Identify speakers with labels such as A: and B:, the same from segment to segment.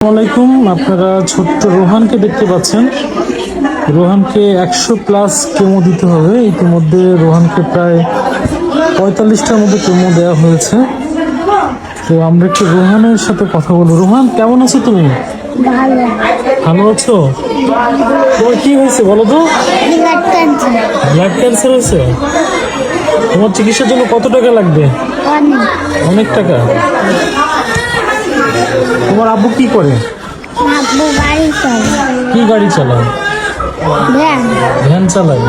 A: আসসালামাইকুম। আপনারা ছোট্ট রোহানকে দেখতে পাচ্ছেন। রোহানকে 100+ কেমো দিতে হবে। ইতিমধ্যে রোহানকে প্রায় 45টার মতো কেমো দেওয়া হয়েছে। তো আমরা একটু রোহানের সাথে কথা বলবো। রোহান, কেমন আছো তুমি?
B: ভালো।
A: ভালো আছো? তোমার কি হয়েছে বলো তো?
B: Blood cancer.
A: ব্লাড ক্যান্সার হয়েছে? তোমার চিকিৎসার জন্য কত টাকা লাগবে?
B: অনেক।
A: অনেক টাকা। তোমার আব্বু কি করে?
B: আব্বু গাড়ি চালায়।
A: কি গাড়ি চালায়?
B: ভ্যান।
A: ভ্যান চালায়।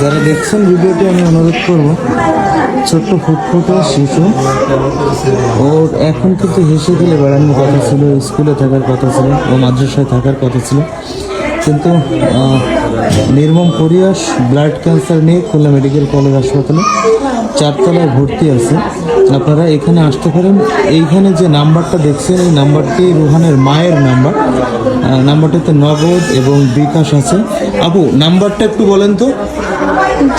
C: যারা দেখছেন ভিডিওটি, আমি অনুরোধ করব, ছোট্ট ফুটফুটে শিশু, ওর এখন কিন্তু হেসে খেলে বেড়ানোর কথা ছিল, স্কুলে থাকার কথা ছিল, ও মাদ্রাসায় থাকার কথা ছিল, কিন্তু নির্মম পরিহাস, ব্লাড ক্যান্সার নিয়ে খুলনা মেডিকেল কলেজ হাসপাতালে 4তলায় ভর্তি আছে। আপনারা এখানে আসতে পারেন। এইখানে যে নাম্বারটা দেখছেন, এই নাম্বারটি রোহানের মায়ের নাম্বার। নাম্বারটাতে নগদ এবং বিকাশ আছে। আপু, নাম্বারটা একটু বলেন তো।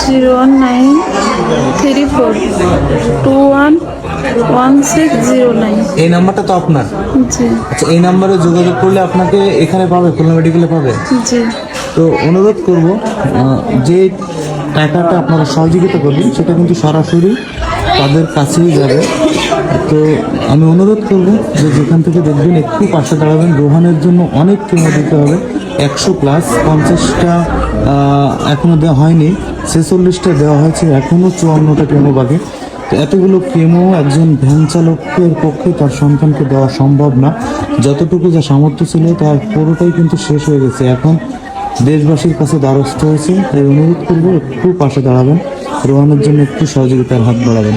D: 01934211609।
C: এই নাম্বারটা তো আপনার?
D: জি
C: আচ্ছা, এই নাম্বারে যোগাযোগ করলে আপনাকে এখানে পাবে, খুলনা মেডিকেলে পাবে।
D: জি।
C: তো অনুরোধ করব, যে টাকাটা আপনারা সহযোগিতা করবেন সেটা কিন্তু সরাসরি তাদের কাছেই যাবে। তো আমি অনুরোধ করব যে যেখান থেকে দেখবেন একটু পাশে দাঁড়াবেন। রোহানের জন্য অনেক কেমো দিতে হবে, 100+। 50টা এখনও দেওয়া হয়নি, 46টা দেওয়া হয়েছে, এখনও 54টা কেমো বাকি। তো এতগুলো কেমো একজন ভ্যান চালকের পক্ষে তার সন্তানকে দেওয়া সম্ভব না। যতটুকু যা সামর্থ্য ছিল তার পুরোটাই কিন্তু শেষ হয়ে গেছে। এখন দেশবাসীর কাছে দ্বারস্থ হয়েছে। তাই অনুরোধ করবো একটু পাশে দাঁড়াবেন, রোহানের জন্য একটু সহযোগিতার হাত বাড়াবেন।